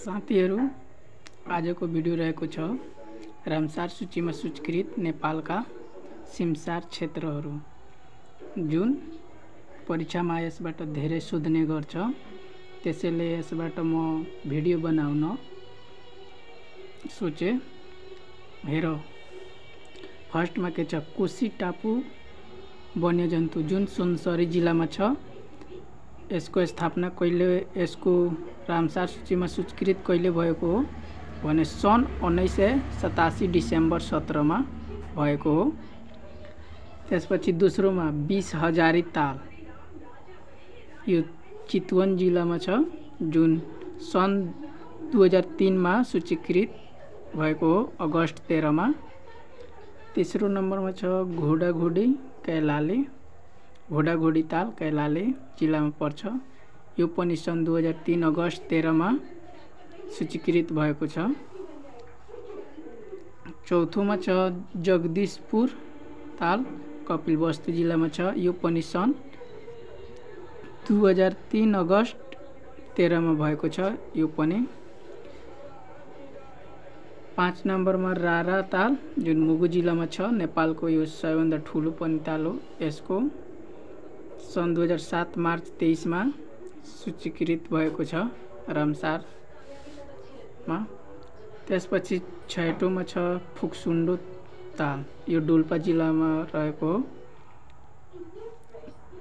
साथीहरू आजको भिडियो रहेको छ रामसार सूचीमा सूचीकृत नेपालका सिमसार क्षेत्रहरू जुन परीक्षामा यसबाट धेरै सोध्ने गर्छ। त्यसैले यसबाट म भिडियो बनाउन सोचे। हेर फर्स्टमा के छ, कोशी टापु वन्यजन्तु जुन सुनसरी जिल्लामा छ। यसको स्थापना कहिले, यसको रामसार सूचीमा सूचीकृत कहिले भएको हो भने सन् 1987 डिसेम्बर 17 मा भएको हो। त्यसपछि दोस्रोमा 20 हजारी ताल, यो चितवन जिल्लामा छ जुन सन् 2003 मा सूचीकृत भएको हो अगस्त 13 मा। तेस्रो नम्बरमा छ घोडाघोडी कैलाली, घोडाघोडी ताल कैलाली जिल्लामा पर्छ। यो पनि सन् 2003 अगस्त 13 मा सूचीकृत भएको छ। चौथोमा छ जगदीशपुर ताल कपिलवस्तु जिल्लामा छ। यो पनि सन् 2003 अगस्त 13 मा भएको छ। यो पनि 5 नम्बरमा रारा ताल जुन मुगु जिल्लामा छ, नेपालको यो सबैभन्दा ठुलो पनि ताल हो। यसको सन् 2007 मार्च 23 मा सूचीकृत भएको छ रामसारमा। त्यसपछि छैटौँमा छ फुक्सुन्डो ताल, यो डोल्पा जिल्लामा रहेको हो।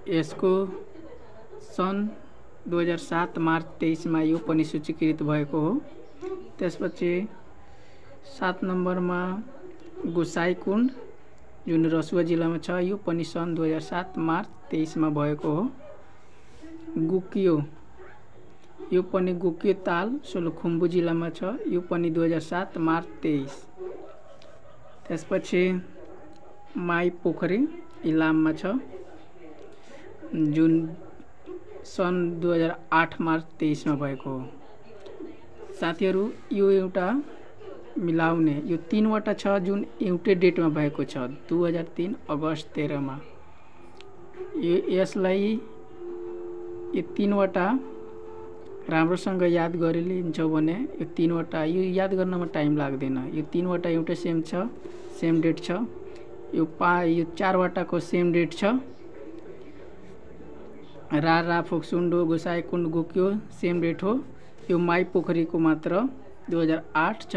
यसको सन् 2007 मार्च 23 मा यो पनि सूचीकृत भएको हो। त्यसपछि 7 नम्बरमा गोसाईकुण्ड जुन रसुवा जिल्लामा छ। यो पनि सन् 2007 मार्च 23 मा भएको हो। गोकियो, यो पनि गोकियो ताल सोलुखुम्बु जिल्लामा छ। यो पनि 2007 मार्च 23। त्यसपछि माई पोखरी इलाममा छ जुन सन् 2008 मार्च 23 मा भएको हो। साथीहरू यो एउटा मिलाउने, यो 3वटा छ जुन एउटै डेटमा भएको छ 2003 अगस्त 13 मा। यसलाई यो 3वटा राम्रोसँग याद गरिलिन्छौ भने यो 3वटा यो याद गर्नमा टाइम लाग्दैन। यो 3वटा एउटै सेम छ, सेम डेट छ। यो 4वटाको सेम डेट छ। रारा, फुक्सुन्डो, गोसाईकुण्ड, गोकियो सेम डेट हो। यो माई पोखरीको मात्र 2008 छ।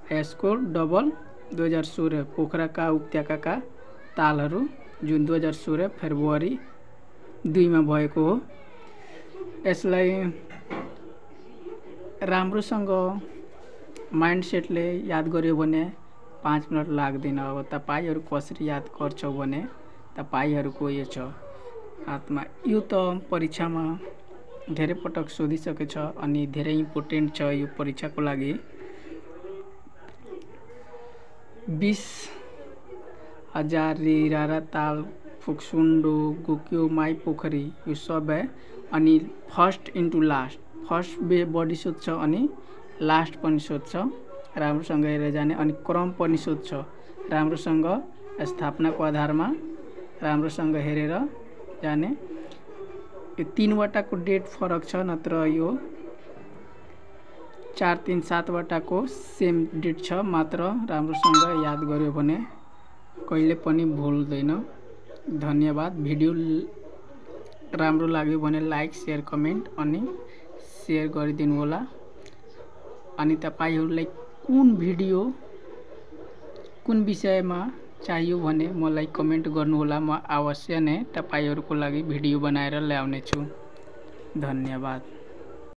यसको डबल 2016 पोखराका उपत्यकाका तालहरू जुन 2016 फेब्रुअरी 2 मा भएको हो। यसलाई राम्रोसँग माइन्डसेटले याद गर्यो भने 5 मिनट लाग्दैन। अब तपाईहरू कसरी याद गर्छौ भने तपाईहरूको यो छ हातमा। यो त परीक्षामा धेरै पटक सोधिसकेछ अनि धेरै इम्पोर्टेन्ट छ यो परीक्षाको लागि। 20 हजारी, रारा ताल, फुक्सुन्डो, गोकियो, माई पोखरी यो सबै अनि फर्स्ट इन्टु लास्ट, फर्स्ट बढी सोध्छ अनि लास्ट पनि सोध्छ। राम्रोसँग हेरेर जाने अनि क्रम पनि सोध्छ राम्रोसँग, स्थापनाको आधारमा राम्रोसँग हेरेर जाने। यो 3वटाको डेट फरक छ, नत्र यो 4, 3, 7वटाको सेम डेट छ। मात्र राम्रोसँग याद गर्यो भने कहिले पनि भुल्दैन। धन्यवाद। भिडियो राम्रो लाग्यो भने लाइक, शेयर, कमेन्ट अनि शेयर गरिदिनु होला। अनि तपाईहरूलाई कुन भिडियो कुन विषयमा चाहियो भने मलाई कमेन्ट गर्नुहोला। म अवश्य नै तपाईहरूको लागि भिडियो बनाएर ल्याउने छु। धन्यवाद।